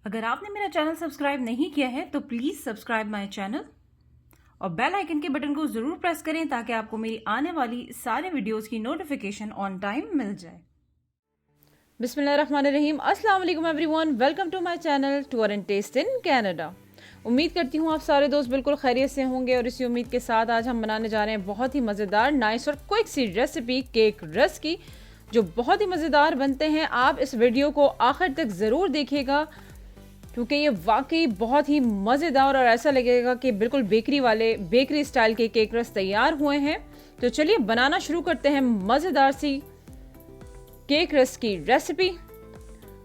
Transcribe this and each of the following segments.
अगर आपने मेरा चैनल सब्सक्राइब नहीं किया है तो प्लीज़ सब्सक्राइब माय चैनल और बेल आइकन के बटन को ज़रूर प्रेस करें ताकि आपको मेरी आने वाली सारे वीडियोस की नोटिफिकेशन ऑन टाइम मिल जाए। बिस्मिल्लाहिर्रहमानिर्रहीम। अस्सलाम वालेकुम everyone, welcome to my channel tour and taste in Canada. उम्मीद करती हूँ आप सारे दोस्त बिल्कुल खैरियत से होंगे और इसी उम्मीद के साथ आज हम बनाने जा रहे हैं बहुत ही मज़ेदार, नाइस और क्विक सी रेसिपी केक रस की, जो बहुत ही मज़ेदार बनते हैं। आप इस वीडियो को आखिर तक ज़रूर देखिएगा क्योंकि ये वाकई बहुत ही मज़ेदार और ऐसा लगेगा कि बिल्कुल बेकरी स्टाइल के केक रस तैयार हुए हैं। तो चलिए बनाना शुरू करते हैं मज़ेदार सी केक रस की रेसिपी।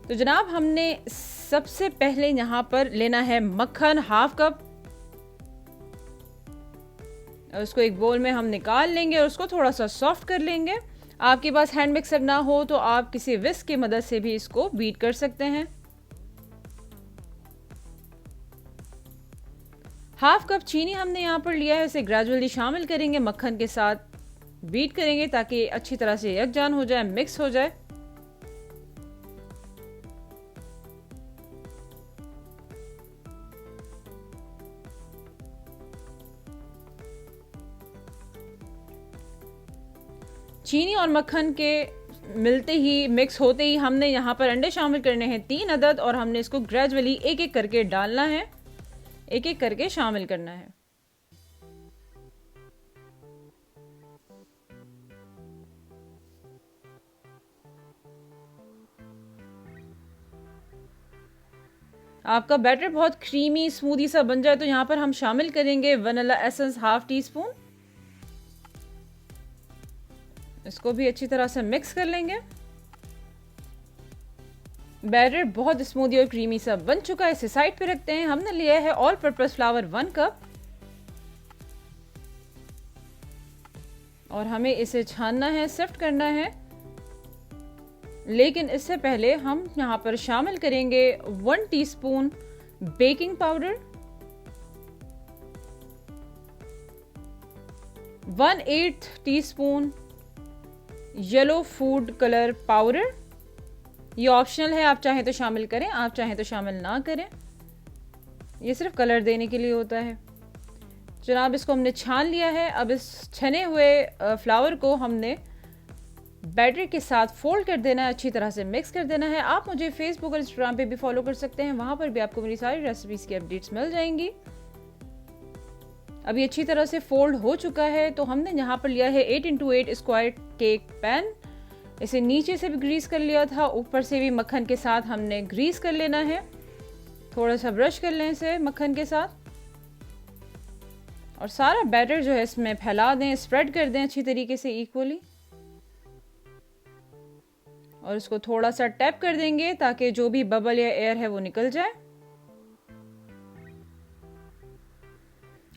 तो जनाब, हमने सबसे पहले यहाँ पर लेना है मक्खन हाफ कप, और उसको एक बोल में हम निकाल लेंगे और उसको थोड़ा सा सॉफ्ट कर लेंगे। आपके पास हैंड मिक्सर ना हो तो आप किसी विस्क की मदद से भी इसको बीट कर सकते हैं। हाफ कप चीनी हमने यहाँ पर लिया है, इसे ग्रेजुअली शामिल करेंगे, मक्खन के साथ बीट करेंगे ताकि अच्छी तरह से यकजान हो जाए, मिक्स हो जाए। चीनी और मक्खन के मिलते ही, मिक्स होते ही हमने यहाँ पर अंडे शामिल करने हैं 3 अदद, और हमने इसको ग्रेजुअली एक एक करके डालना है, एक एक करके शामिल करना है। आपका बैटर बहुत क्रीमी स्मूदी सा बन जाए तो यहाँ पर हम शामिल करेंगे vanilla essence half tea spoon. इसको भी अच्छी तरह से मिक्स कर लेंगे। बैटर बहुत स्मूदी और क्रीमी सा बन चुका है, इसे साइड पे रखते हैं। हमने लिया है ऑल पर्पस फ्लावर 1 कप और हमें इसे छानना है, सिफ्ट करना है। लेकिन इससे पहले हम यहाँ पर शामिल करेंगे 1 teaspoon baking powder, 1/8 teaspoon yellow food colour powder. ये ऑप्शनल है, आप चाहें तो शामिल करें, आप चाहें तो शामिल ना करें, ये सिर्फ कलर देने के लिए होता है। जनाब, इसको हमने छान लिया है। अब इस छने हुए फ्लावर को हमने बैटर के साथ फोल्ड कर देना है, अच्छी तरह से मिक्स कर देना है। आप मुझे फेसबुक और इंस्टाग्राम पे भी फॉलो कर सकते हैं, वहां पर भी आपको मेरी सारी रेसिपीज की अपडेट्स मिल जाएंगी। अभी अच्छी तरह से फोल्ड हो चुका है तो हमने यहाँ पर लिया है 8x8 स्क्वायर केक पैन। इसे नीचे से भी ग्रीस कर लिया था, ऊपर से भी मक्खन के साथ हमने ग्रीस कर लेना है। थोड़ा सा ब्रश कर लें इसे मक्खन के साथ और सारा बैटर जो है इसमें फैला दें, स्प्रेड कर दें अच्छी तरीके से इक्वली, और इसको थोड़ा सा टैप कर देंगे ताकि जो भी बबल या एयर है वो निकल जाए।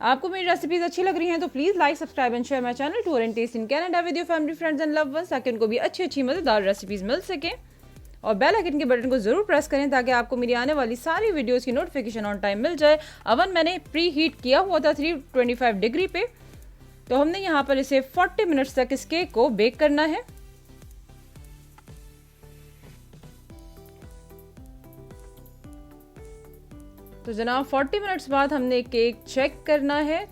आपको मेरी रेसिपीज अच्छी लग रही हैं तो please like, subscribe and share my channel tour and taste in Canada with your family, friends and loved ones, ताकि उनको भी अच्छी अच्छी मजेदार रेसिपीज मिल सके। और बेल आइकन के बटन को जरूर प्रेस करें ताकि आपको मेरी आने वाली सारी वीडियोस की नोटिफिकेशन ऑन टाइम मिल जाए। अवन मैंने प्री हीट किया हुआ था 325 डिग्री पे, तो हमने यहाँ पर इसे 40 मिनट्स तक इस केक को बेक करना है। तो जनाब 40 मिनट्स बाद हमने केक चेक करना है।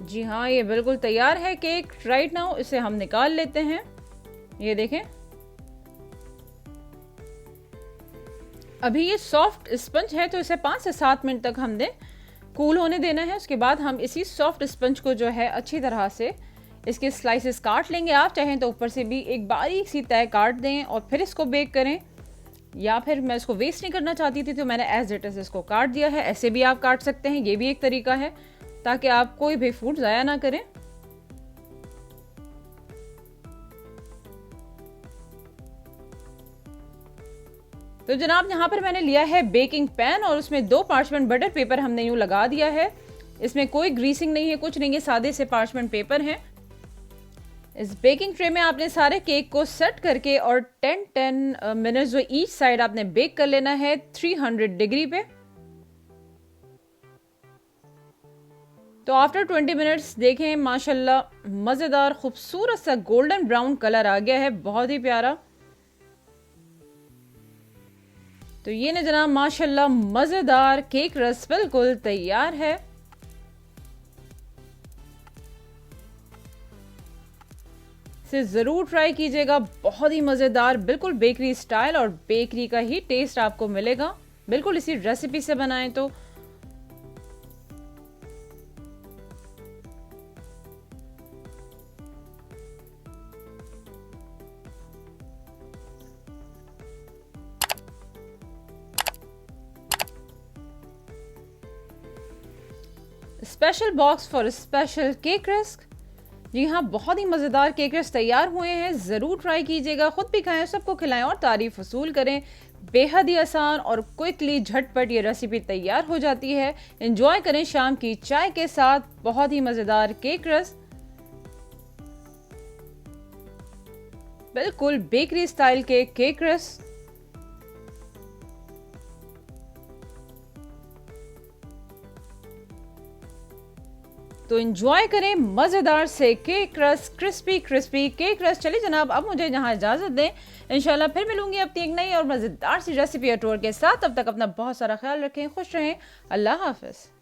जी हाँ, ये बिल्कुल तैयार है केक राइट नाउ। इसे हम निकाल लेते हैं। ये देखें, अभी ये सॉफ्ट स्पंज है तो इसे 5 से 7 मिनट तक हमने कूल होने देना है। उसके बाद हम इसी सॉफ्ट स्पंज को जो है अच्छी तरह से इसके स्लाइसेस काट लेंगे। आप चाहें तो ऊपर से भी एक बारीक सी तय काट दें और फिर इसको बेक करें, या फिर मैं इसको वेस्ट नहीं करना चाहती थी तो मैंने एज इट इज इसको काट दिया है। ऐसे भी आप काट सकते हैं, ये भी एक तरीका है ताकि आप कोई भी फूड ज़ाया ना करें। तो जनाब, यहाँ पर मैंने लिया है बेकिंग पैन और उसमें 2 पार्चमेंट बटर पेपर हमने यूं लगा दिया है। इसमें कोई ग्रीसिंग नहीं है, कुछ नहीं है, सादे से पार्चमेंट पेपर हैं। इस बेकिंग ट्रे में आपने सारे केक को सेट करके और 10 मिनट्स जो ईच साइड आपने बेक कर लेना है 300 डिग्री पे। तो आफ्टर 20 मिनट्स देखें, माशाल्लाह मज़ेदार खूबसूरत सा गोल्डन ब्राउन कलर आ गया है, बहुत ही प्यारा। तो ये ना जनाब माशाल्लाह मज़ेदार केक रस बिल्कुल तैयार है। इसे ज़रूर ट्राई कीजिएगा, बहुत ही मज़ेदार, बिल्कुल बेकरी स्टाइल और बेकरी का ही टेस्ट आपको मिलेगा, बिल्कुल इसी रेसिपी से बनाएं तो। Special box for special cake rusk. जी हाँ, बहुत ही मज़ेदार केक रस्क तैयार हुए हैं, ज़रूर ट्राई कीजिएगा, खुद भी खाएं, सबको खिलाएं और तारीफ वसूल करें। बेहद ही आसान और क्विकली झटपट ये रेसिपी तैयार हो जाती है। एंजॉय करें शाम की चाय के साथ बहुत ही मज़ेदार केक रस्क, बिल्कुल बेकरी स्टाइल के केक रस्क। तो एंजॉय करें मज़ेदार से केक रस, क्रिस्पी क्रिस्पी केक रस। चलिए जनाब, अब मुझे यहाँ इजाज़त दें, इंशाल्लाह फिर मिलूंगी अपनी एक नई और मज़ेदार सी रेसिपी या टूर के साथ। तब तक अपना बहुत सारा ख्याल रखें, खुश रहें, अल्लाह हाफ़िज़।